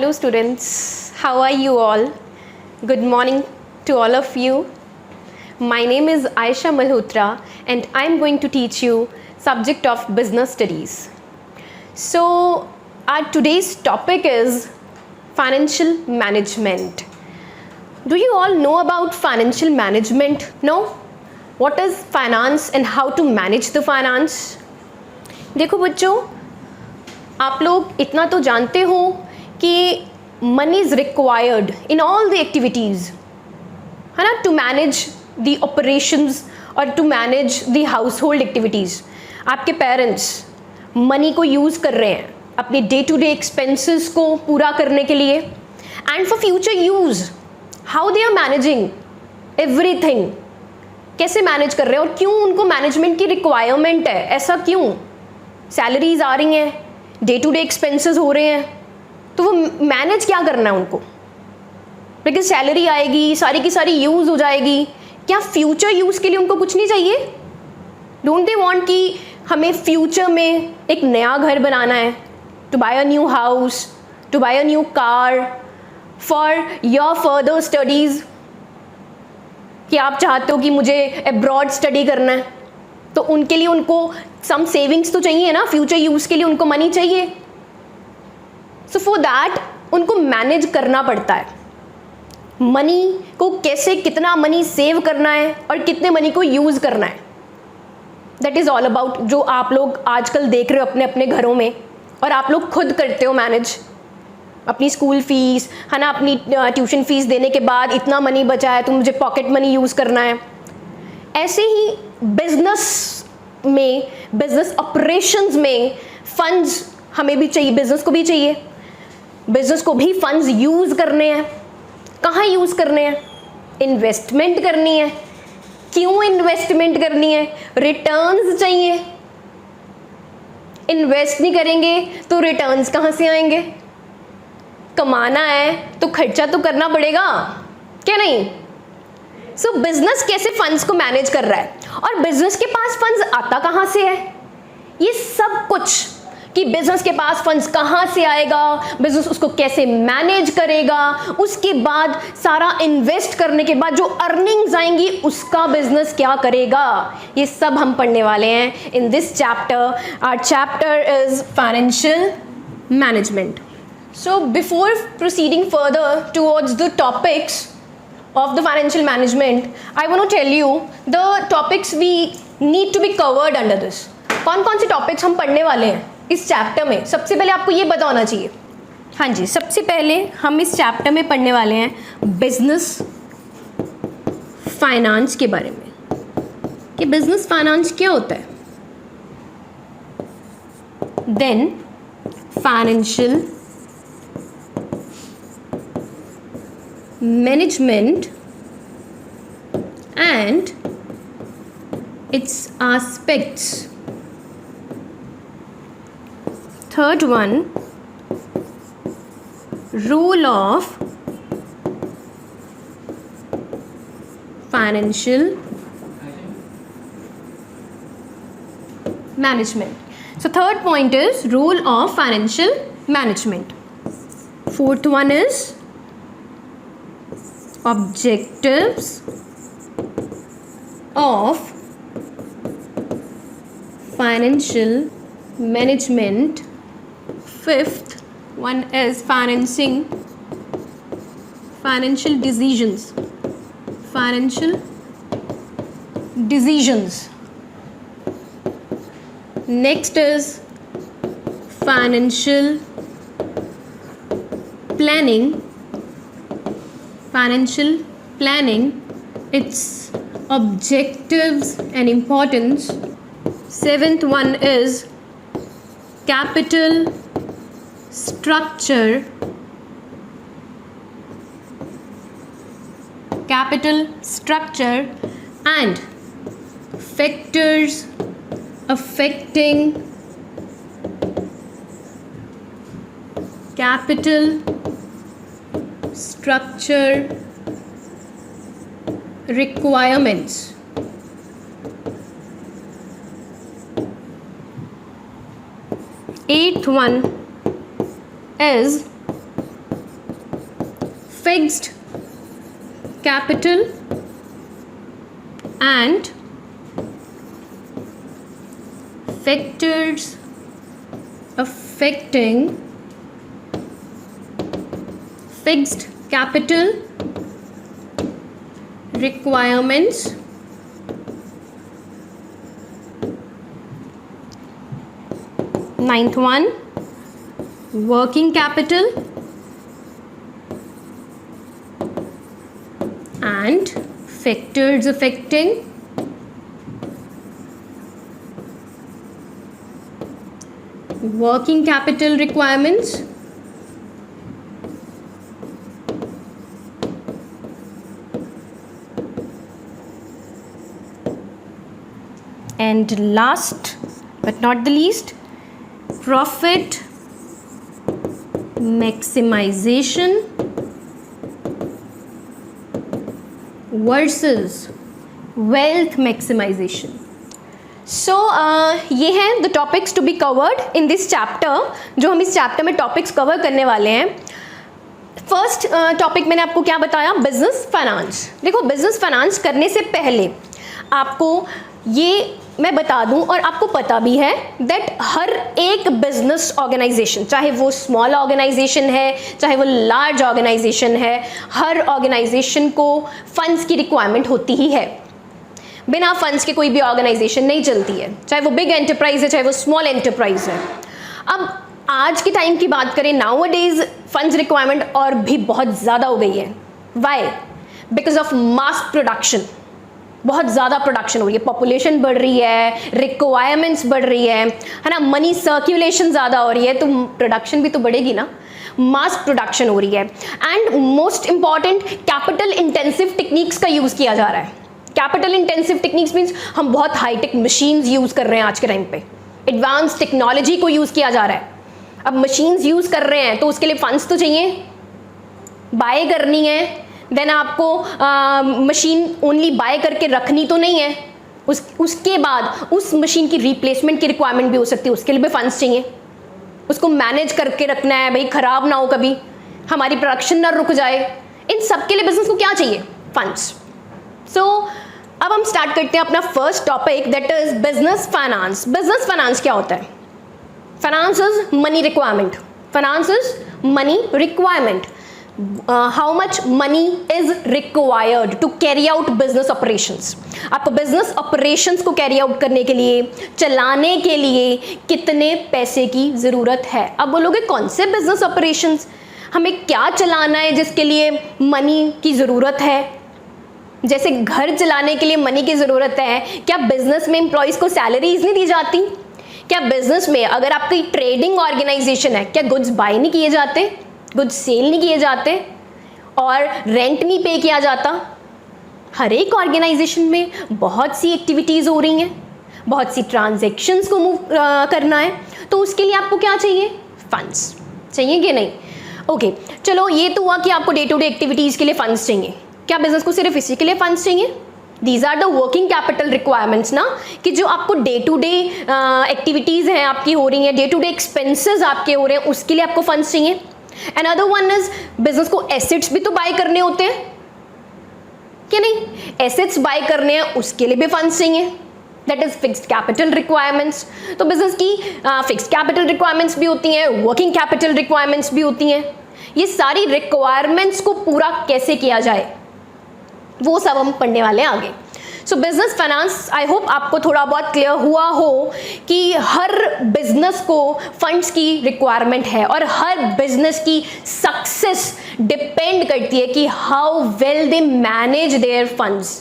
Hello students, how are you all? Good morning to all of you. My name is Aisha Malhotra and I am going to teach you subject of business studies. So our today's topic is financial management. Do you all know about financial management? No? What is finance and how to manage the finance? देखो बच्चों, आप लोग इतना तो जानते हो कि money is required in all the activities, है ना, टू मैनेज द ऑपरेशंस और to manage the household activities. आपके पेरेंट्स मनी को यूज़ कर रहे हैं अपने डे टू डे एक्सपेंसेस को पूरा करने के लिए and for future use. How they are managing everything, कैसे मैनेज कर रहे हैं और क्यों उनको मैनेजमेंट की रिक्वायरमेंट है, ऐसा क्यों? सैलरीज आ रही हैं, डे टू डे एक्सपेंसेस हो रहे हैं, तो वो मैनेज क्या करना है उनको? लेकिन सैलरी आएगी, सारी की सारी यूज़ हो जाएगी, क्या फ्यूचर यूज़ के लिए उनको कुछ नहीं चाहिए? डोंट दे वांट कि हमें फ्यूचर में एक नया घर बनाना है, to buy a new house, to buy a new car for your further studies, कि आप चाहते हो कि मुझे अब्रॉड स्टडी करना है, तो उनके लिए उनको सम सेविंग्स तो चाहिए ना, फ्यूचर यूज़ के लिए उनको मनी चाहिए. सो फॉर दैट उनको मैनेज करना पड़ता है. मनी को कैसे, कितना मनी सेव करना है और कितने मनी को यूज़ करना है, दैट इज़ ऑल अबाउट जो आप लोग आजकल देख रहे हो अपने अपने घरों में, और आप लोग खुद करते हो मैनेज. अपनी स्कूल फीस, है ना, अपनी ट्यूशन फीस देने के बाद इतना मनी बचा है तो मुझे पॉकेट मनी यूज़ करना है. ऐसे ही बिजनेस में, बिजनेस ऑपरेशंस में फंड्स हमें भी चाहिए, बिजनेस को भी चाहिए. बिजनेस को भी फंड्स यूज़ करने हैं. कहाँ यूज़ करने हैं? इन्वेस्टमेंट करनी है. क्यों इन्वेस्टमेंट करनी है? रिटर्न्स चाहिए. इन्वेस्ट नहीं करेंगे तो रिटर्न्स कहाँ से आएंगे? कमाना है तो खर्चा तो करना पड़ेगा, क्या नहीं? सो बिजनेस कैसे फंड्स को मैनेज कर रहा है और बिजनेस के पास फंड्स आता कहाँ से है, ये सब कुछ, कि बिजनेस के पास फंड्स कहाँ से आएगा, बिजनेस उसको कैसे मैनेज करेगा, उसके बाद सारा इन्वेस्ट करने के बाद जो अर्निंग्स आएंगी उसका बिजनेस क्या करेगा, ये सब हम पढ़ने वाले हैं in this chapter. Our chapter is financial management. So before proceeding further towards the topics of the financial management, I want to tell you the topics we need to be covered under this. कौन कौन से topics हम पढ़ने वाले हैं इस chapter में? सबसे पहले आपको ये पता होना चाहिए. हाँ जी, सबसे पहले हम इस चैप्टर में पढ़ने वाले हैं बिजनेस फाइनेंस के बारे में, कि बिजनेस फाइनेंस क्या होता है. Then financial management and its aspects. Third one, role of financial management. So third point is role of financial management. Fourth one is objectives of financial management. Fifth one is financing, financial decisions. Financial decisions. Next is financial planning. Financial planning, its objectives and importance. Seventh one is capital structure. Capital structure and factors affecting capital structure requirements. Eighth one is fixed capital and factors affecting fixed capital requirements ninth one, working capital and factors affecting working capital requirements and last but not the least, profit maximization versus wealth maximization. So ये हैं the topics to be covered in this chapter, जो हम इस chapter में topics cover करने वाले हैं. First topic मैंने आपको क्या बताया, बिजनेस फाइनेंस. देखो बिजनेस फाइनेंस करने से पहले आपको ये मैं बता दूं और आपको पता भी है दैट हर एक बिजनेस ऑर्गेनाइजेशन, चाहे वो स्मॉल ऑर्गेनाइजेशन है चाहे वो लार्ज ऑर्गेनाइजेशन है, हर ऑर्गेनाइजेशन को फंड्स की रिक्वायरमेंट होती ही है. बिना फंड्स के कोई भी ऑर्गेनाइजेशन नहीं चलती है, चाहे वो बिग एंटरप्राइज है चाहे वो स्मॉल एंटरप्राइज है. अब आज के टाइम की बात करें, नाउ डेज फंड्स रिक्वायरमेंट और भी बहुत ज़्यादा हो गई है. Why? Because of mass production. बहुत ज़्यादा प्रोडक्शन हो रही है, पॉपुलेशन बढ़ रही है, रिक्वायरमेंट्स बढ़ रही है ना, मनी सर्कुलेशन ज़्यादा हो रही है, तो प्रोडक्शन भी तो बढ़ेगी ना. मास प्रोडक्शन हो रही है and most important capital intensive techniques का यूज़ किया जा रहा है. कैपिटल इंटेंसिव टेक्निक्स मीन्स हम बहुत हाईटेक मशीन्स यूज़ कर रहे हैं आज के टाइम पे, एडवांस टेक्नोलॉजी को यूज़ किया जा रहा है. अब मशीन्स यूज़ कर रहे हैं तो उसके लिए फंड्स तो चाहिए, बाय करनी है, देन आपको मशीन ओनली बाय करके रखनी तो नहीं है, उसके बाद उस मशीन की रिप्लेसमेंट की रिक्वायरमेंट भी हो सकती है, उसके लिए भी फंड्स चाहिए. उसको मैनेज करके रखना है भाई, ख़राब ना हो कभी, हमारी प्रोडक्शन ना रुक जाए. इन सब के लिए बिजनेस को क्या चाहिए? फंड्स. सो अब हम स्टार्ट करते हैं अपना first topic, that is business finance. Business finance क्या होता है? Finance is money requirement. Finance is money requirement. How much money is required to carry out business operations. आपको बिजनेस ऑपरेशंस को कैरी आउट करने के लिए, चलाने के लिए कितने पैसे की ज़रूरत है. अब बोलोगे कौन से बिजनेस ऑपरेशंस, हमें क्या चलाना है जिसके लिए मनी की ज़रूरत है? जैसे घर चलाने के लिए मनी की ज़रूरत है, क्या बिजनेस में एम्प्लॉयज़ को सैलरीज नहीं दी जाती? क्या बिजनेस में अगर आपकी ट्रेडिंग ऑर्गेनाइजेशन है, क्या गुड्स बाय नहीं किए जाते, गुड्स सेल नहीं किए जाते और रेंट नहीं पे किया जाता? हर एक ऑर्गेनाइजेशन में बहुत सी एक्टिविटीज़ हो रही हैं, बहुत सी ट्रांजैक्शंस को मूव करना है, तो उसके लिए आपको क्या चाहिए? फंड्स चाहिए कि नहीं? ओके, चलो ये तो हुआ कि आपको डे टू डे एक्टिविटीज़ के लिए फंड्स चाहिए. क्या बिजनेस को सिर्फ इसी के लिए फंड्स चाहिए? These are the working capital requirements ना, कि जो आपको डे टू डे एक्टिविटीज़ हैं आपकी हो रही हैं, डे टू डे एक्सपेंसेस आपके हो रहे हैं, उसके लिए आपको फंड्स चाहिए. अनदर वन इज बिजनेस को एसेट्स भी तो बाय करने होते हैं कि नहीं? एसेट्स बाय करने हैं, उसके लिए भी फंड्स चाहिए. That is fixed capital requirements. तो बिजनेस की फिक्स्ड कैपिटल रिक्वायरमेंट्स भी होती हैं, वर्किंग कैपिटल रिक्वायरमेंट्स भी होती हैं. ये सारी रिक्वायरमेंट्स को पूरा कैसे किया जाए वो सब हम पढ़ने वाले हैं आगे. सो बिजनेस फाइनेंस, आई होप आपको थोड़ा बहुत क्लियर हुआ हो कि हर बिजनेस को फंड्स की रिक्वायरमेंट है और हर बिजनेस की सक्सेस डिपेंड करती है कि how well they manage there funds.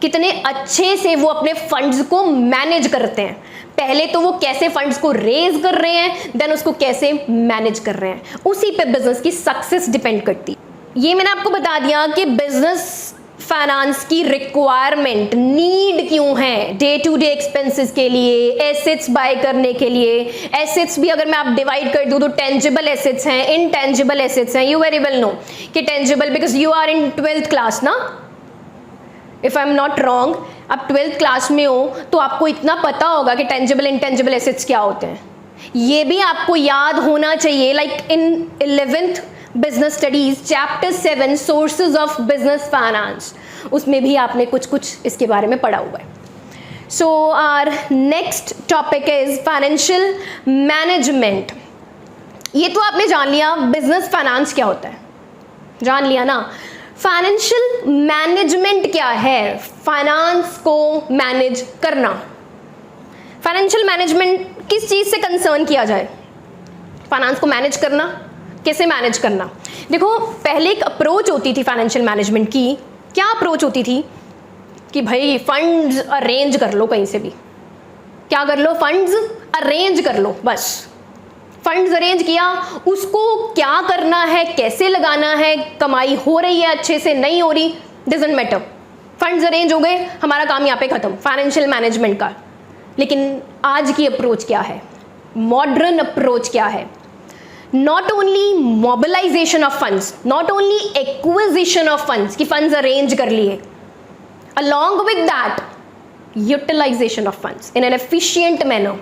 कितने अच्छे से वो अपने फंड्स को मैनेज करते हैं. पहले तो वो कैसे फंड्स को रेज कर रहे हैं, देन उसको कैसे मैनेज कर रहे हैं, उसी पे बिजनेस की सक्सेस डिपेंड करती है. ये मैंने आपको बता दिया कि बिजनेस फाइनेंस की रिक्वायरमेंट, नीड क्यों है डे टू डे एक्सपेंसेस के लिए, एसेट्स बाय करने के लिए. एसेट्स भी अगर मैं आप डिवाइड कर दूं तो टेंजिबल एसेट्स हैं, इनटेंजिबल एसेट्स हैं. यू वेरी वेल नो कि tangible, because you are in 12th class ना, if I am not wrong. आप 12th क्लास में हो तो आपको इतना पता होगा कि टेंजिबल इनटेंजिबल एसेट्स क्या होते हैं. ये भी आपको याद होना चाहिए. Like in 11th business studies chapter 7 sources of business finance, उसमें भी आपने कुछ कुछ इसके बारे में पढ़ा हुआ है. So our next topic is financial management. ये तो आपने जान लिया बिजनेस फाइनेंस क्या होता है, जान लिया ना. फाइनेंशियल मैनेजमेंट क्या है, फाइनेंस को मैनेज करना. फाइनेंशियल मैनेजमेंट किस चीज़ से कंसर्न किया जाए, फाइनेंस को मैनेज करना, कैसे मैनेज करना. देखो पहले एक अप्रोच होती थी फाइनेंशियल मैनेजमेंट की. क्या अप्रोच होती थी कि भाई फंड्स अरेंज कर लो, कहीं से भी क्या कर लो, फंड्स अरेंज कर लो. बस फंड्स अरेंज किया, उसको क्या करना है, कैसे लगाना है, कमाई हो रही है अच्छे से, नहीं हो रही, डजंट मैटर. फंड्स अरेंज हो गए, हमारा काम यहाँ पे खत्म फाइनेंशियल मैनेजमेंट का. लेकिन आज की अप्रोच क्या है, मॉडर्न अप्रोच क्या है. Not only mobilisation of funds, not only acquisition of funds कि फंड्स अरेंज कर लिए, along with that utilization of funds in an efficient manner.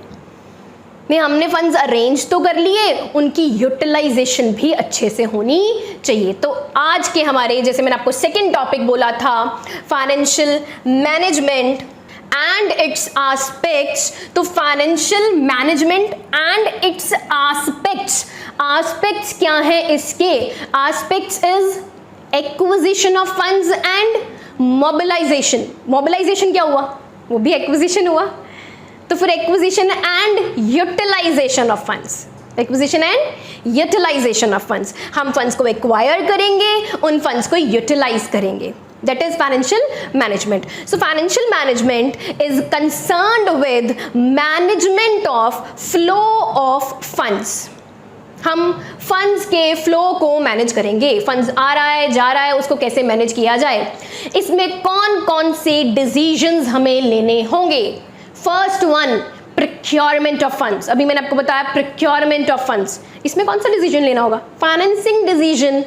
में हमने फंड्स अरेंज तो कर लिए, उनकी यूटिलाइजेशन भी अच्छे से होनी चाहिए. तो आज के हमारे, जैसे मैंने आपको सेकंड टॉपिक बोला था, financial management and its aspects. तो financial management and its aspects, aspects क्या है इसके, aspects is acquisition of funds and mobilisation. Mobilisation क्या हुआ, वो भी एक्विजिशन हुआ. तो फिर acquisition and utilisation of funds, acquisition and utilisation of funds. हम फंड्स को एक्वायर करेंगे, उन फंड्स को यूटिलाइज करेंगे. That is financial management. So financial management is concerned with management of flow of funds. हम फंड्स के फ्लो को manage करेंगे. फंड्स आ रहा है, जा रहा है, उसको कैसे मैनेज किया जाए. इसमें कौन कौन से डिसीजंस हमें लेने होंगे. First one, procurement of funds. अभी मैंने आपको बताया प्रोक्योरमेंट ऑफ फंड्स. इसमें कौन सा डिसीजन लेना होगा, फाइनेंसिंग डिसीजन.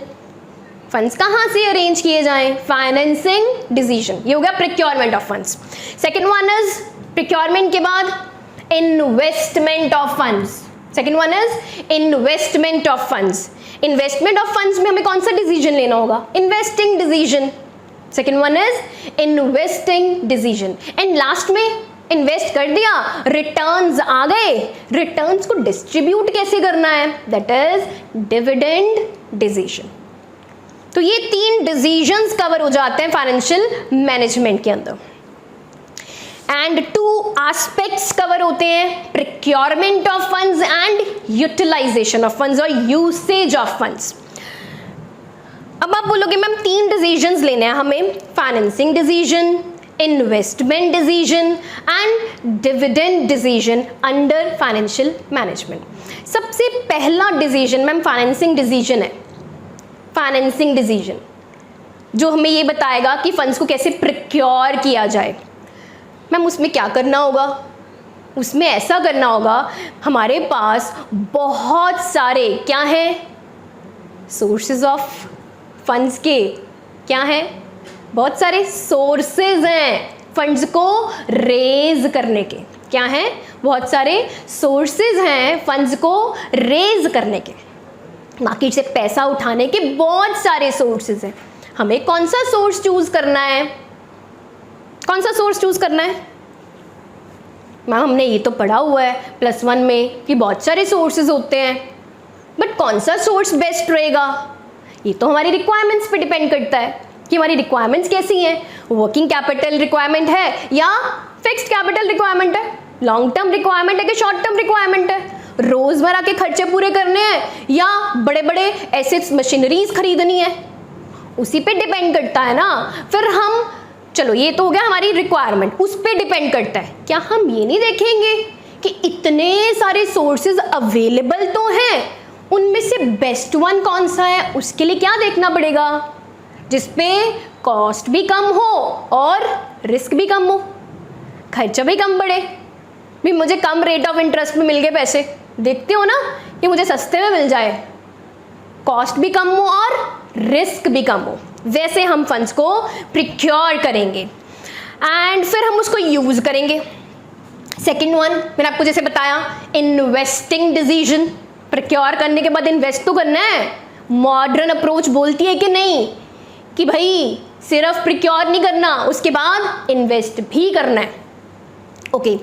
फंड्स कहाँ से अरेंज किए जाएं, फाइनेंसिंग डिसीजन. ये हो गया procurement of funds. Second one is procurement के बाद investment of funds. Second one is investment of funds. Investment of funds में हमें कौन सा डिसीजन लेना होगा, investing decision. Second one is investing decision. And last में इन्वेस्ट कर दिया, रिटर्न्स आ गए, रिटर्न्स को डिस्ट्रीब्यूट कैसे करना है, दैट इज डिविडेंड डिसीजन. तो ये 3 डिसीजंस कवर हो जाते हैं फाइनेंशियल मैनेजमेंट के अंदर. एंड 2 एस्पेक्ट्स कवर होते हैं, procurement of funds and utilisation of funds और यूसेज ऑफ फंड्स. अब आप बोलोगे मैम 3 डिसीजंस लेने हैं हमें, financing decision, investment decision and dividend decision under financial management. सबसे पहला डिसीजन मैम फाइनेंसिंग डिसीजन है. फाइनेंसिंग डिसीजन जो हमें ये बताएगा कि फंड्स को कैसे प्रोक्योर किया जाए. मैम उसमें क्या करना होगा, उसमें ऐसा करना होगा, हमारे पास बहुत सारे क्या हैं, सोर्सेज ऑफ फंड्स के क्या हैं, बहुत सारे सोर्सेज हैं फंड्स को रेज करने के. क्या हैं, बहुत सारे सोर्सेज हैं फंड्स को रेज करने के. मार्केट से पैसा उठाने के बहुत सारे सोर्सेज हैं. हमें कौन सा सोर्स चूज करना है, कौन सा सोर्स चूज करना है. मैम हमने ये तो पढ़ा हुआ है +1 में कि बहुत सारे सोर्सेज होते हैं, बट कौन सा सोर्स बेस्ट रहेगा, ये तो हमारी रिक्वायरमेंट्स पे डिपेंड करता है कि हमारी रिक्वायरमेंट्स कैसी हैं. वर्किंग कैपिटल रिक्वायरमेंट है या फिक्स्ड कैपिटल रिक्वायरमेंट है, लॉन्ग टर्म रिक्वायरमेंट है कि शॉर्ट टर्म रिक्वायरमेंट है, रोजमर्रा के खर्चे पूरे करने हैं या बड़े बड़े एसेट्स मशीनरीज खरीदनी है, उसी पे डिपेंड करता है ना. फिर हम, चलो ये तो हो गया हमारी रिक्वायरमेंट, उस पे डिपेंड करता है. क्या हम ये नहीं देखेंगे कि इतने सारे सोर्सेज अवेलेबल तो हैं, उनमें से बेस्ट वन कौन सा है, उसके लिए क्या देखना पड़ेगा, जिसपे कॉस्ट भी कम हो और रिस्क भी कम हो, खर्चा भी कम पड़े. भी मुझे कम रेट ऑफ इंटरेस्ट में मिल गए पैसे, देखते हो ना कि मुझे सस्ते में मिल जाए, कॉस्ट भी कम हो और रिस्क भी कम हो. वैसे हम फंड्स को प्रोक्योर करेंगे एंड फिर हम उसको यूज करेंगे. सेकेंड वन मैंने आपको जैसे बताया, इन्वेस्टिंग डिसीजन. प्रोक्योर करने के बाद इन्वेस्ट तो करना है, मॉडर्न अप्रोच बोलती है कि नहीं, कि भाई सिर्फ प्रिक्योर नहीं करना, उसके बाद इन्वेस्ट भी करना है। ओके,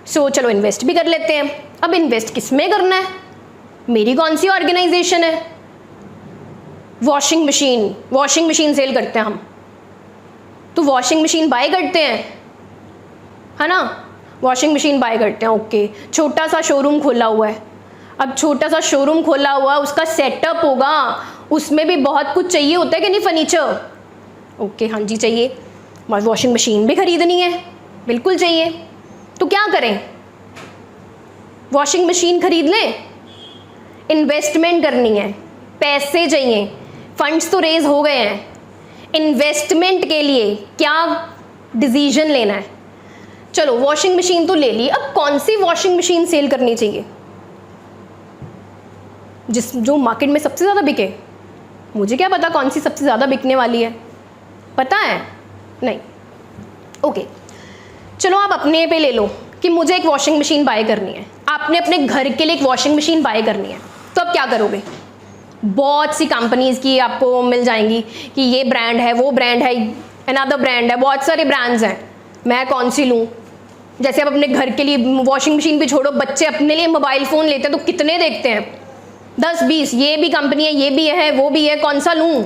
सो चलो इन्वेस्ट भी कर लेते हैं। अब इन्वेस्ट किस में करना है? मेरी कौन सी ऑर्गेनाइजेशन है? वॉशिंग मशीन सेल करते हैं हम, तो वॉशिंग मशीन बाय करते हैं, है ना, वॉशिंग मशीन बाय करते हैं। ओके, छोटा सा शोरूम खोला हुआ है। अब छोटा सा शोरूम खोला हुआ, उसका सेटअप होगा, उसमें भी बहुत कुछ चाहिए होता है कि नहीं, फर्नीचर। ओके, हाँ जी चाहिए। वॉशिंग मशीन भी खरीदनी है, बिल्कुल चाहिए। तो क्या करें? वॉशिंग मशीन खरीद लें? इन्वेस्टमेंट करनी है, पैसे चाहिए, फंड्स तो रेज हो गए हैं, इन्वेस्टमेंट के लिए क्या डिसीजन लेना है? चलो वॉशिंग मशीन तो ले ली, अब कौन सी वॉशिंग मशीन सेल करनी चाहिए जो मार्केट में सबसे ज़्यादा बिके? मुझे क्या पता कौन सी सबसे ज़्यादा बिकने वाली है, पता है? नहीं। ओके, चलो आप अपने पे ले लो कि मुझे एक वॉशिंग मशीन बाय करनी है, आपने अपने घर के लिए एक वॉशिंग मशीन बाय करनी है, तो अब क्या करोगे? बहुत सी कंपनीज़ की आपको मिल जाएंगी कि ये ब्रांड है, वो ब्रांड है, अनदर ब्रांड है, बहुत सारे ब्रांड्स हैं, मैं कौन सी लूँ? जैसे आप अपने घर के लिए वॉशिंग मशीन भी छोड़ो, बच्चे अपने लिए मोबाइल फ़ोन लेते हैं तो कितने देखते हैं, 10-20, ये भी कंपनी है, ये भी है, वो भी है, कौन सा लूँ?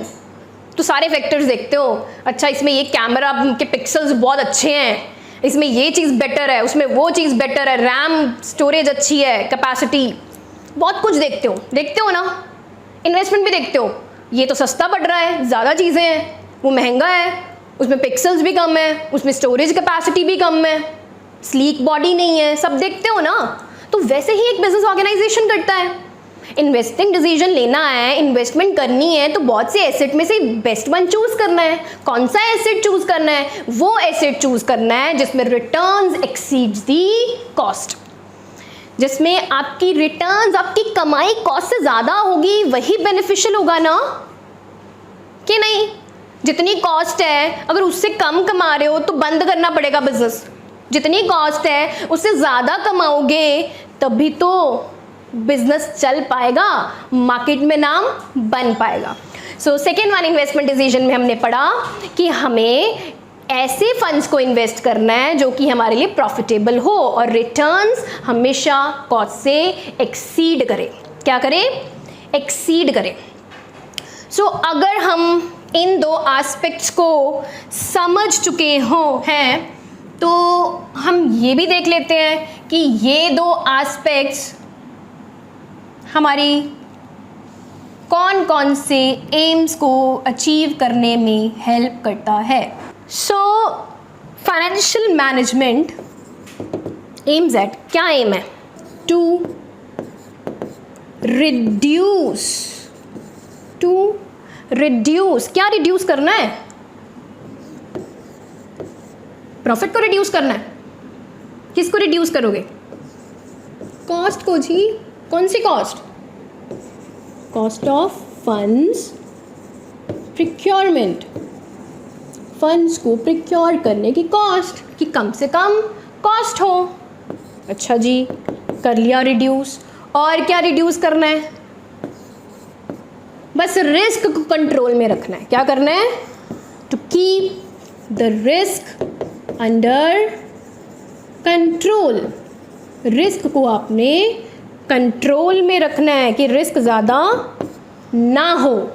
तो सारे फैक्टर्स देखते हो। अच्छा, इसमें ये कैमरा के पिक्सल्स बहुत अच्छे हैं, इसमें ये चीज़ बेटर है, उसमें वो चीज़ बेटर है, रैम स्टोरेज अच्छी है, कैपेसिटी, बहुत कुछ देखते हो ना। इन्वेस्टमेंट भी देखते हो, ये तो सस्ता पड़ रहा है, ज़्यादा चीज़ें हैं, वो महंगा है, उसमें पिक्सल्स भी कम है, उसमें स्टोरेज कैपेसिटी भी कम है, स्लीक बॉडी नहीं है, सब देखते हो ना। तो वैसे ही एक बिजनेस ऑर्गेनाइजेशन करता है। इन्वेस्टिंग डिसीजन लेना है, इन्वेस्टमेंट करनी है, तो बहुत से एसेट में से बेस्ट वन चूज करना है। कौन सा एसेट चूज करना है? वो एसेट चूज करना है जिसमें रिटर्न्स एक्सीड्स दी कॉस्ट, जिसमें आपकी रिटर्न्स, आपकी कमाई कॉस्ट से ज़्यादा होगी, वही बेनिफिशियल होगा ना, कि नहीं? जितनी कॉस्ट है अगर उससे कम कमा रहे हो तो बंद करना पड़ेगा बिजनेस, जितनी कॉस्ट है उससे ज़्यादा कमाओगे तभी तो बिजनेस चल पाएगा, मार्केट में नाम बन पाएगा। So second one investment decision में हमने पढ़ा कि हमें ऐसे फंड्स को इन्वेस्ट करना है जो कि हमारे लिए प्रॉफिटेबल हो और रिटर्न्स हमेशा कॉस्ट से एक्सीड करे। क्या करे? एक्सीड करे। सो अगर हम इन दो एस्पेक्ट्स को समझ चुके हैं तो हम ये भी देख लेते हैं कि ये दो एस्पेक्ट्स हमारी कौन कौन से एम्स को अचीव करने में हेल्प करता है। So financial management aims at, क्या एम है? टू रिड्यूस, क्या रिड्यूस करना है? प्रॉफिट को रिड्यूस करना है। किसको रिड्यूस करोगे? कॉस्ट को जी। कौन सी cost? Cost of funds procurement, funds को प्रिक्योर करने की कॉस्ट, कि कम से कम कॉस्ट हो। अच्छा जी, कर लिया रिड्यूस। और क्या रिड्यूस करना है? बस रिस्क को कंट्रोल में रखना है। क्या करना है? To keep the risk under control, risk को आपने कंट्रोल में रखना है कि रिस्क ज़्यादा ना हो।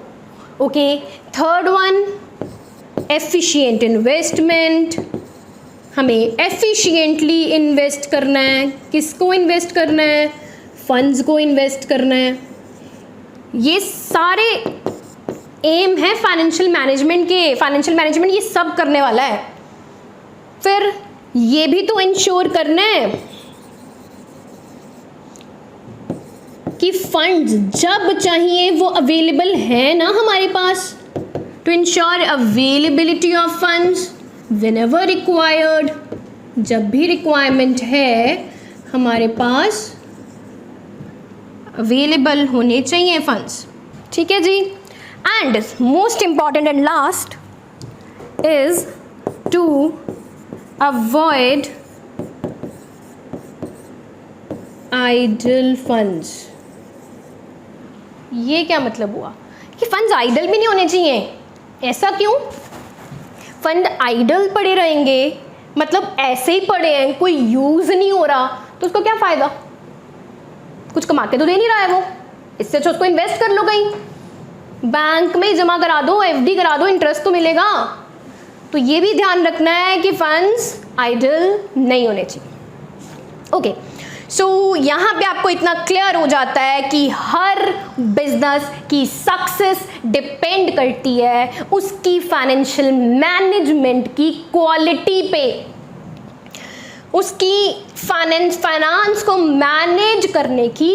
Okay, third one efficient investment, हमें एफिशिएंटली इन्वेस्ट करना है। किसको इन्वेस्ट करना है? फंड्स को इन्वेस्ट करना है। ये सारे एम है फाइनेंशियल मैनेजमेंट के। फाइनेंशियल मैनेजमेंट ये सब करने वाला है। फिर ये भी तो इंश्योर करना है कि फंड्स जब चाहिए वो अवेलेबल है ना हमारे पास, to ensure availability of funds whenever required, जब भी रिक्वायरमेंट है हमारे पास अवेलेबल होने चाहिए फंड्स। ठीक है जी। And most important and last is to avoid idle funds. ये क्या मतलब हुआ कि फंड्स आइडल भी नहीं होने चाहिए। ऐसा क्यों? फंड आइडल पड़े रहेंगे मतलब ऐसे ही पड़े हैं, कोई यूज नहीं हो रहा, तो उसको क्या फायदा? कुछ कमा के तो दे नहीं रहा है वो, इससे अच्छा उसको इन्वेस्ट कर लो, कहीं बैंक में जमा करा दो, एफडी करा दो, इंटरेस्ट तो मिलेगा। तो ये भी ध्यान रखना है कि फंड्स आइडल नहीं होने चाहिए। ओके, सो यहाँ पे आपको इतना क्लियर हो जाता है कि हर बिजनेस की सक्सेस डिपेंड करती है उसकी फाइनेंशियल मैनेजमेंट की क्वालिटी पे, उसकी फाइनेंस को मैनेज करने की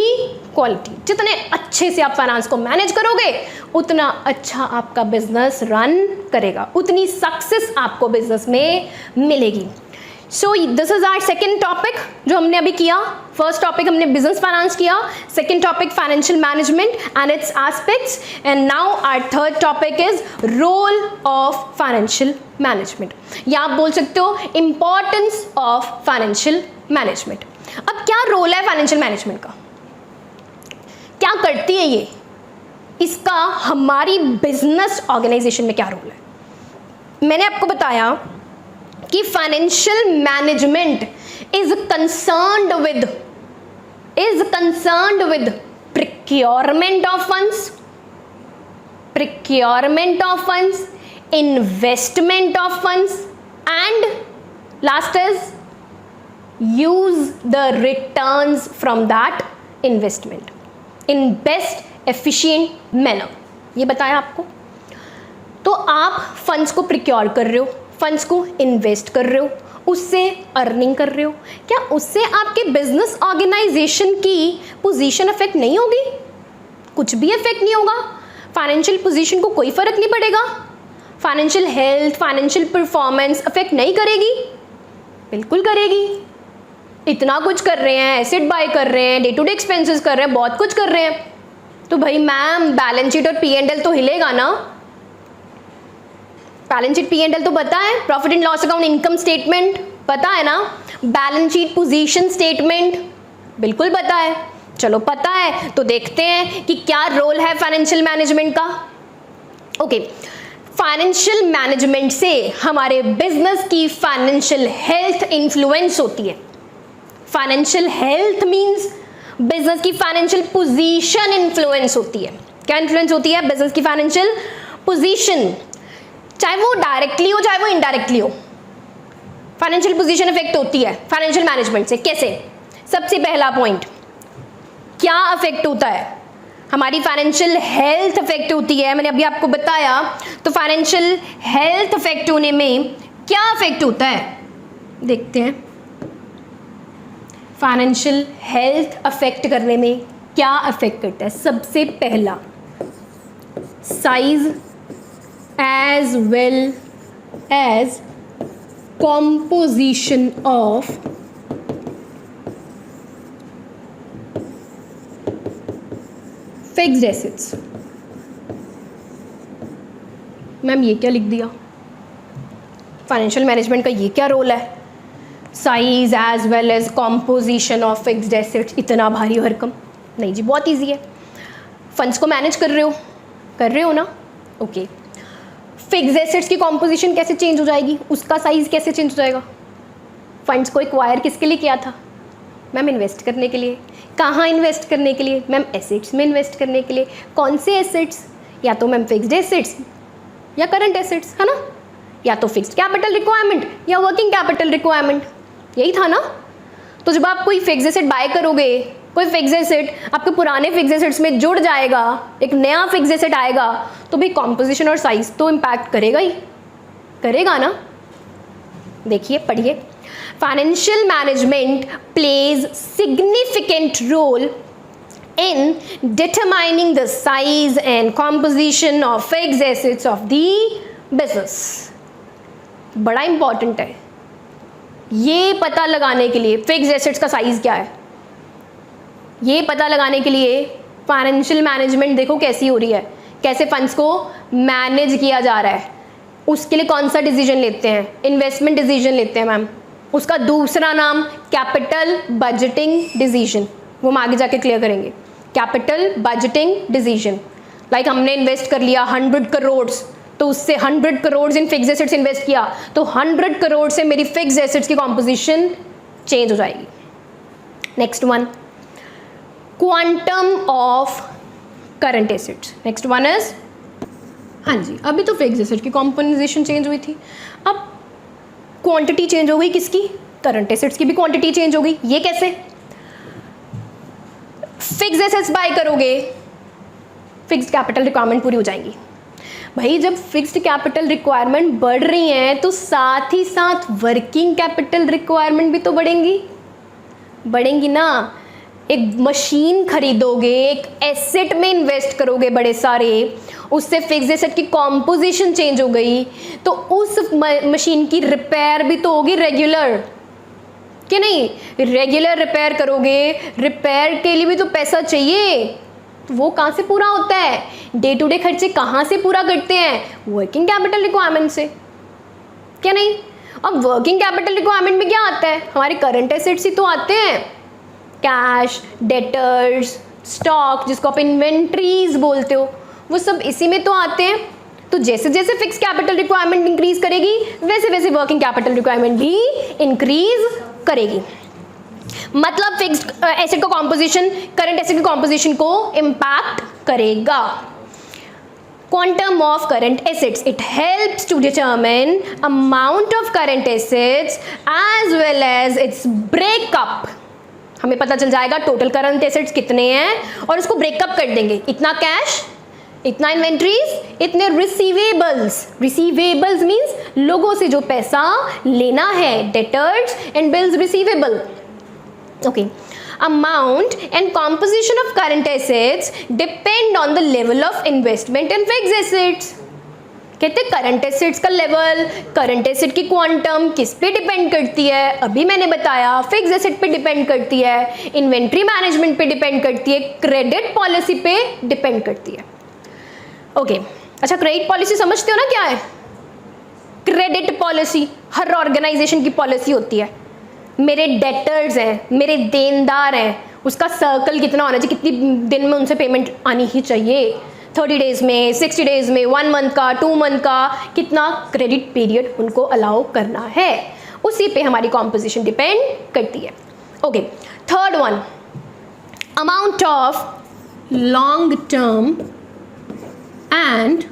क्वालिटी। जितने अच्छे से आप फाइनेंस को मैनेज करोगे उतना अच्छा आपका बिजनेस रन करेगा, उतनी सक्सेस आपको बिजनेस में मिलेगी। So this is our second topic जो हमने अभी किया। फर्स्ट टॉपिक हमने बिजनेस फाइनेंस किया, second topic financial management and its aspects, and now our third topic is role of financial management, या आप बोल सकते हो इंपॉर्टेंस ऑफ फाइनेंशियल मैनेजमेंट। अब क्या रोल है फाइनेंशियल मैनेजमेंट का, क्या करती है ये, इसका हमारी बिजनेस ऑर्गेनाइजेशन में क्या रोल है? मैंने आपको बताया कि financial management is concerned with procurement of funds, investment of funds, and last is use the returns from that investment in best efficient manner. ये बताया आपको। तो आप फंड्स को प्रिक्योर कर रहे हो, फंड्स को इन्वेस्ट कर रहे हो, उससे अर्निंग कर रहे हो, क्या उससे आपके बिजनेस ऑर्गेनाइजेशन की पोजीशन अफेक्ट नहीं होगी? कुछ भी अफेक्ट नहीं होगा। फाइनेंशियल पोजीशन को कोई फर्क नहीं पड़ेगा, financial health, financial performance affect नहीं करेगी? बिल्कुल करेगी। इतना कुछ कर रहे हैं, एसेट बाय कर रहे हैं, डे टू डे एक्सपेंसेस कर रहे हैं, बहुत कुछ कर रहे हैं, तो भाई मैम बैलेंस शीट और P&L तो हिलेगा ना। बैलेंस शीट P&L तो पता है, profit and loss account, income statement पता है ना, बैलेंस शीट पोजीशन स्टेटमेंट बिल्कुल पता है। चलो पता है तो देखते हैं कि क्या रोल है फाइनेंशियल मैनेजमेंट का। ओके, फाइनेंशियल मैनेजमेंट से हमारे बिजनेस की फाइनेंशियल हेल्थ इन्फ्लुएंस होती है। फाइनेंशियल हेल्थ मींस बिजनेस की फाइनेंशियल पोजीशन इन्फ्लुएंस होती है। क्या इन्फ्लुएंस होती है? बिजनेस की फाइनेंशियल पोजीशन, चाहे वो डायरेक्टली हो चाहे वो इनडायरेक्टली हो, फाइनेंशियल पोजीशन इफेक्ट होती है फाइनेंशियल मैनेजमेंट से। कैसे? सबसे पहला पॉइंट, क्या अफेक्ट होता है? हमारी फाइनेंशियल हेल्थ अफेक्ट होती है। मैंने अभी आपको बताया, तो फाइनेंशियल हेल्थ अफेक्ट होने में क्या अफेक्ट होता है देखते हैं। फाइनेंशियल हेल्थ अफेक्ट करने में क्या अफेक्ट करता है? सबसे पहला size as well as composition of fixed assets। Ma'am ये क्या लिख दिया? फाइनेंशियल मैनेजमेंट का ये क्या रोल है? Size as well as composition of fixed assets. इतना भारी भरकम नहीं जी, बहुत इजी है। फंड्स को मैनेज कर रहे हो ना? ओके, फिक्स्ड एसेट्स की कॉम्पोजिशन कैसे चेंज हो जाएगी, उसका साइज कैसे चेंज हो जाएगा? फंड्स को एक्वायर किसके लिए किया था? मैम इन्वेस्ट करने के लिए। कहाँ इन्वेस्ट करने के लिए? मैम एसेट्स में इन्वेस्ट करने के लिए। कौन से एसेट्स? या तो मैम फिक्स्ड एसेट्स या करंट एसेट्स, है ना, या तो फिक्स्ड कैपिटल रिक्वायरमेंट या वर्किंग कैपिटल रिक्वायरमेंट, यही था ना। तो जब आप कोई फिक्स्ड एसेट बाय करोगे, कोई फिक्स्ड एसेट आपके पुराने फिक्स्ड एसेट्स में जुड़ जाएगा, एक नया फिक्स्ड एसेट आएगा, तो भाई कॉम्पोजिशन और साइज तो इम्पैक्ट करेगा ही, करेगा ना। देखिए, पढ़िए, financial management plays significant role in determining the size and composition of fixed assets of the business। बड़ा इंपॉर्टेंट है ये पता लगाने के लिए फिक्स्ड एसेट्स का साइज क्या है, ये पता लगाने के लिए फाइनेंशियल मैनेजमेंट देखो कैसी हो रही है, कैसे फंड्स को मैनेज किया जा रहा है। उसके लिए कौन सा डिसीजन लेते हैं? इन्वेस्टमेंट डिसीजन लेते हैं मैम। उसका दूसरा नाम कैपिटल बजटिंग डिसीजन, वो हम आगे जाके क्लियर करेंगे। कैपिटल बजटिंग डिसीजन, लाइक हमने इन्वेस्ट कर लिया 100 करोड़, तो उससे 100 crore in fix assets invest किया, तो 100 करोड़ से मेरी फिक्स एसेट्स की कॉम्पोजिशन चेंज हो जाएगी। Next one, quantum of current assets. Next one is, हाँ जी, अभी तो फिक्स एसेट की कॉम्पोजिशन चेंज हुई थी, अब क्वांटिटी चेंज हो गई किसकी, करंट एसेट्स की भी क्वांटिटी चेंज हो गई। ये कैसे? फिक्स एसेट्स बाय करोगे, फिक्स्ड कैपिटल रिक्वायरमेंट पूरी हो जाएंगी। भाई जब फिक्स्ड कैपिटल रिक्वायरमेंट बढ़ रही है तो साथ ही साथ वर्किंग कैपिटल रिक्वायरमेंट भी तो बढ़ेंगी ना। एक मशीन खरीदोगे, एक एसेट में इन्वेस्ट करोगे बड़े सारे, उससे फिक्स एसेट की कॉम्पोजिशन चेंज हो गई, तो उस मशीन की रिपेयर भी तो होगी रेगुलर, कि नहीं? रेगुलर रिपेयर करोगे, रिपेयर के लिए भी तो पैसा चाहिए, तो वो कहाँ से पूरा होता है? डे टू डे खर्चे कहाँ से पूरा करते हैं? वर्किंग कैपिटल रिक्वायरमेंट से, क्या नहीं? अब वर्किंग कैपिटल रिक्वायरमेंट में क्या आता है? हमारे करंट एसेट्स ही तो आते हैं, कैश, डेटर्स, स्टॉक, जिसको आप इन्वेंट्रीज बोलते हो, वो सब इसी में तो आते हैं। तो जैसे जैसे फिक्स कैपिटल रिक्वायरमेंट इंक्रीज करेगी, वैसे वैसे वर्किंग कैपिटल रिक्वायरमेंट भी इंक्रीज करेगी। मतलब फिक्स्ड एसेट का कॉम्पोजिशन करंट एसेट की कॉम्पोजिशन को इम्पैक्ट करेगा। Quantum of current assets, it helps to determine amount of current assets as well as its breakup। हमें पता चल जाएगा टोटल करंट एसेट्स कितने हैं और उसको ब्रेकअप कर देंगे, इतना कैश, इतना इन्वेंट्रीज, इतने रिसीवेबल्स। रिसीवेबल्स मीन्स लोगों से जो पैसा लेना है, debtors and bills receivable. Okay, amount and composition of current assets depend on the level of investment in fixed assets। कहते हैं करंट एसेट्स का लेवल, करंट एसेट की क्वांटम किस पे डिपेंड करती है? अभी मैंने बताया फिक्स एसेट पे डिपेंड करती है, इन्वेंट्री मैनेजमेंट पे डिपेंड करती है, क्रेडिट पॉलिसी पे डिपेंड करती है। ओके, अच्छा क्रेडिट पॉलिसी समझते हो ना क्या है? क्रेडिट पॉलिसी हर ऑर्गेनाइजेशन की पॉलिसी होती है। मेरे डेटर्स हैं, मेरे देनदार हैं, उसका सर्कल कितना होना चाहिए, कितनी दिन में उनसे पेमेंट आनी ही चाहिए, 30 डेज में, 60 डेज में, 1 मंथ का, 2 मंथ का, कितना क्रेडिट पीरियड उनको अलाउ करना है, उसी पे हमारी कॉम्पोजिशन डिपेंड करती है। Okay, third one, amount of long term and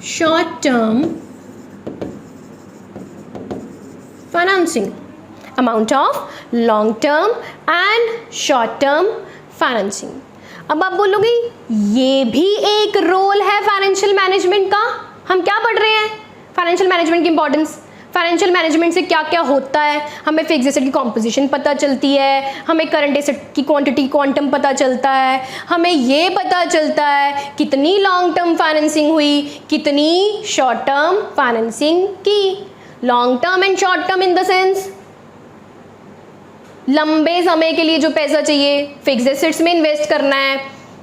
short term financing। amount of long term and short term financing। अब आप बोलोगे ये भी एक रोल है फाइनेंशियल मैनेजमेंट का। हम क्या पढ़ रहे हैं? फाइनेंशियल मैनेजमेंट की इंपॉर्टेंस। फाइनेंशियल मैनेजमेंट से क्या क्या होता है? हमें फिक्स एसेट की कॉम्पोजिशन पता चलती है, हमें करंट एसेट की क्वांटिटी क्वांटम पता चलता है, हमें ये पता चलता है कितनी लॉन्ग टर्म फाइनेंसिंग हुई, कितनी शॉर्ट टर्म फाइनेंसिंग की। Long term and short term in the sense लंबे समय के लिए जो पैसा चाहिए, फिक्स एसेट्स में इन्वेस्ट करना है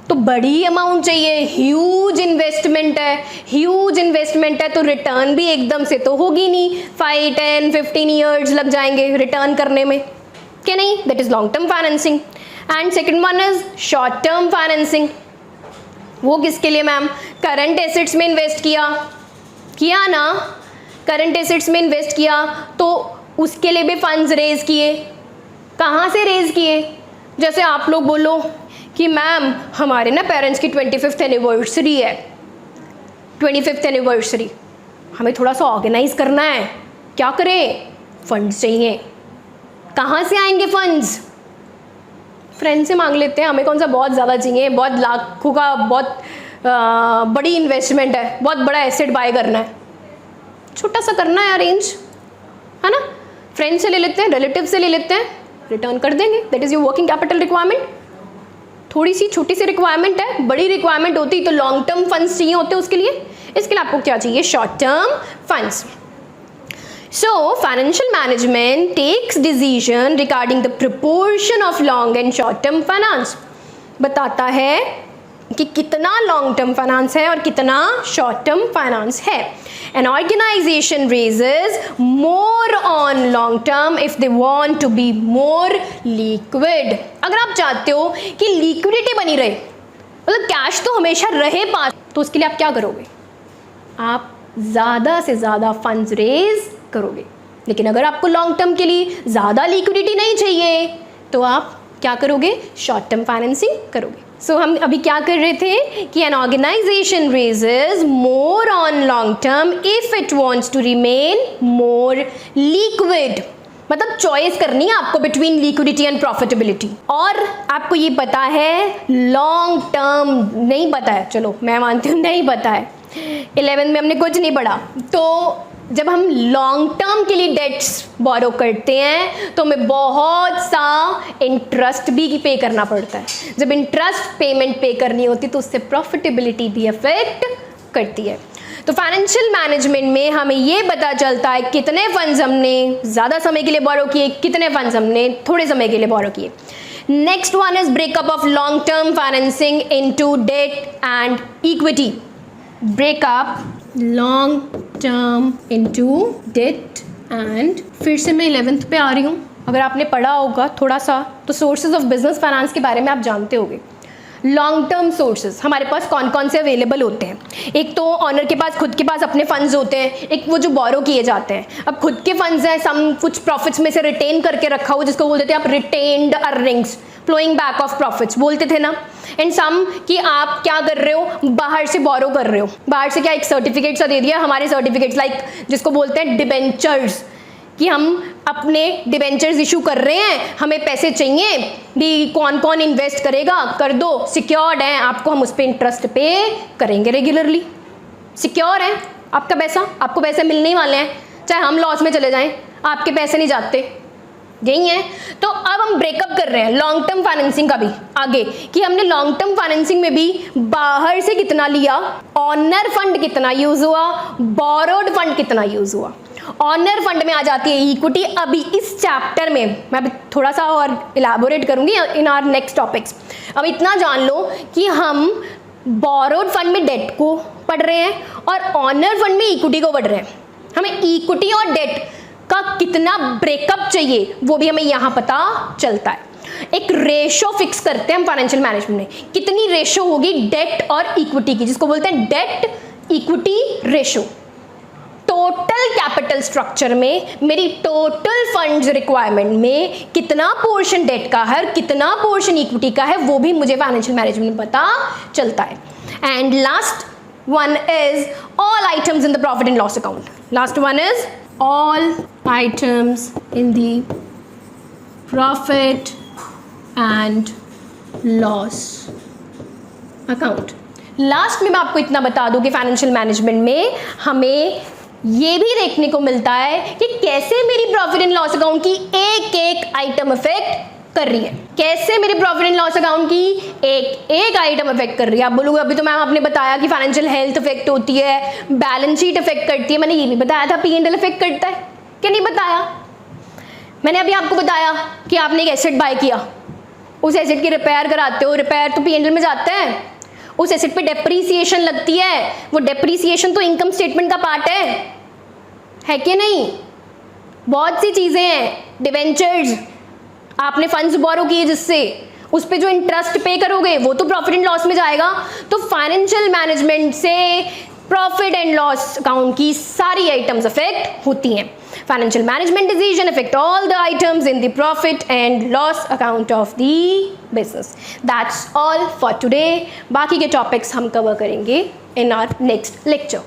तो बड़ी अमाउंट चाहिए, ह्यूज इन्वेस्टमेंट है, ह्यूज इन्वेस्टमेंट है तो रिटर्न भी एकदम से तो होगी नहीं, 5, 10, 15 ईयर्स लग जाएंगे रिटर्न करने में, क्या नहीं? That is long term financing. And second one is short term financing. वो किसके लिए मैम? करंट एसेट्स में इन्वेस्ट किया ना, करंट एसेट्स में इन्वेस्ट किया तो उसके लिए भी फंड्स रेज किए। कहाँ से रेज किए? जैसे आप लोग बोलो कि मैम हमारे ना पेरेंट्स की 25th एनिवर्सरी है, 25th एनिवर्सरी, हमें थोड़ा सा ऑर्गेनाइज करना है, क्या करें? फंड्स चाहिए। कहाँ से आएंगे फंड्स? फ्रेंड से मांग लेते हैं, हमें कौन सा बहुत ज़्यादा चाहिए, बहुत लाखों का बहुत बड़ी इन्वेस्टमेंट है, बहुत बड़ा एसेट बाय करना है, छोटा सा करना है अरेंज, है ना? फ्रेंड से ले लेते हैं, रिलेटिव से ले लेते हैं, रिटर्न कर देंगे। That is your working capital requirement. थोड़ी सी छोटी सी रिक्वायरमेंट है, बड़ी रिक्वायरमेंट होती तो लॉन्ग टर्म फंड्स चाहिए होते उसके लिए। इसके लिए आपको क्या चाहिए? Short term funds. So financial management takes decision regarding the proportion of long and short term finance। बताता है कि कितना लॉन्ग टर्म फाइनेंस है और कितना शॉर्ट टर्म फाइनेंस है। An organization raises more on long term if they want to be more liquid। अगर आप चाहते हो कि लिक्विडिटी बनी रहे, मतलब कैश तो हमेशा रहे पास, तो उसके लिए आप क्या करोगे? आप ज़्यादा से ज़्यादा फंड्स रेज करोगे। लेकिन अगर आपको लॉन्ग टर्म के लिए ज़्यादा लिक्विडिटी नहीं चाहिए तो आप क्या करोगे? शॉर्ट टर्म फाइनेंसिंग करोगे। सो हम अभी क्या कर रहे थे कि an organisation raises more on long term if it wants to remain more liquid. मतलब चॉइस करनी है आपको बिटवीन लिक्विडिटी एंड प्रॉफिटेबिलिटी। और आपको ये पता है लॉन्ग टर्म नहीं पता है, चलो मैं मानती हूँ नहीं पता है, 11th में हमने कुछ नहीं पढ़ा। तो जब हम लॉन्ग टर्म के लिए डेट्स बोरो करते हैं तो हमें बहुत सा इंटरेस्ट भी पे करना पड़ता है। जब इंटरेस्ट पेमेंट पे करनी होती तो उससे प्रॉफिटेबिलिटी भी अफेक्ट करती है। तो फाइनेंशियल मैनेजमेंट में हमें ये पता चलता है कितने फंड्स हमने ज़्यादा समय के लिए बोरो किए, कितने फंड्स हमने थोड़े समय के लिए बोरो किए। Next one is breakup of long term financing into debt and equity. Breakup long term into debt and, फिर से मैं 11th पे आ रही हूँ। अगर आपने पढ़ा होगा थोड़ा सा तो सोर्सेज ऑफ बिजनेस फाइनेंस के बारे में आप जानते होंगे। लॉन्ग टर्म सोर्सेज हमारे पास कौन कौन से अवेलेबल होते हैं? एक तो ऑनर के पास खुद के पास अपने फंड्स होते हैं, एक वो जो बोरो किए जाते हैं। अब खुद के फंड्स हैं, सम कुछ प्रॉफिट्स में से रिटेन करके रखा हुआ जिसको बोलते थे आप retained earnings, flowing back of profits बोलते थे ना। एंड सम कि आप क्या कर रहे हो, बाहर से बोरो कर रहे हो। बाहर से क्या, एक सर्टिफिकेट सा दे दिया, हमारे सर्टिफिकेट्स लाइक जिसको बोलते हैं डिबेंचर्स, कि हम अपने डिबेंचर्स इशू कर रहे हैं, हमें पैसे चाहिए भी, कौन कौन इन्वेस्ट करेगा कर दो, सिक्योर्ड है, आपको हम उस पर इंटरेस्ट पे करेंगे रेगुलरली। सिक्योर है आपका पैसा, आपको पैसे मिलने ही वाले हैं, चाहे हम लॉस में चले जाएं, आपके पैसे नहीं जाते, यही है। तो अब हम ब्रेकअप कर रहे हैं लॉन्ग टर्म फाइनेंसिंग का भी आगे, कि हमने लॉन्ग टर्म फाइनेंसिंग में भी बाहर से कितना लिया, ऑनर फंड कितना यूज हुआ, बोरोड फंड कितना यूज हुआ। ऑनर फंड में आ जाती है इक्विटी। अभी इस चैप्टर में मैं अभी थोड़ा सा और इलाबोरेट करूंगी इन आवर नेक्स्ट टॉपिक्स। अब इतना जान लो कि हम बोरोड फंड में डेट को पढ़ रहे हैं और ऑनर फंड में इक्विटी को पढ़ रहे हैं। हमें इक्विटी और डेट का कितना ब्रेकअप चाहिए वो भी हमें यहाँ पता चलता है। एक रेशो फिक्स करते हैं हम फाइनेंशियल मैनेजमेंट में, कितनी रेशो होगी डेट और इक्विटी की, जिसको बोलते हैं debt equity ratio. Total capital structure में मेरी टोटल फंड्स रिक्वायरमेंट में कितना पोर्शन डेट का है, कितना पोर्शन इक्विटी का है, वो भी मुझे फाइनेंशियल मैनेजमेंट में पता चलता है। And last one is all items in the profit and loss account. Last one is all items in the profit and loss account। Last में मैं आपको इतना बता दूं कि फाइनेंशियल मैनेजमेंट में हमें ये भी देखने को मिलता है कि कैसे मेरी प्रॉफिट एंड लॉस अकाउंट की एक एक आइटम इफेक्ट कर रही है, कैसे मेरे प्रॉफिट एंड लॉस अकाउंट की एक एक आइटम इफेक्ट कर रही है। आप बोलोगे अभी तो मैम आपने बताया कि फाइनेंशियल हेल्थ इफेक्ट होती है, बैलेंस शीट इफेक्ट करती है, मैंने ये भी बताया था P&L इफेक्ट करता है, क्या नहीं बताया? मैंने अभी आपको बताया कि आपने एक एसेट बाय किया, उस एसेट की रिपेयर कराते हो, रिपेयर तो P&L में जाता है, उस एसेट पे डेप्रीसिएशन लगती है, वो डेप्रीसिएशन तो इनकम स्टेटमेंट का पार्ट है कि नहीं? बहुत सी चीजें हैं, डिवेंचर्स आपने फंड्स बोरो किए जिससे उस पे जो इंटरेस्ट पे करोगे वो तो प्रॉफिट एंड लॉस में जाएगा। तो फाइनेंशियल मैनेजमेंट से प्रॉफिट एंड लॉस अकाउंट की सारी आइटम्स अफेक्ट होती हैं। Financial management decision affect all the items in the profit and loss account of the business. That's all for today. बाकी के टॉपिक्स हम कवर करेंगे इन आवर नेक्स्ट लेक्चर।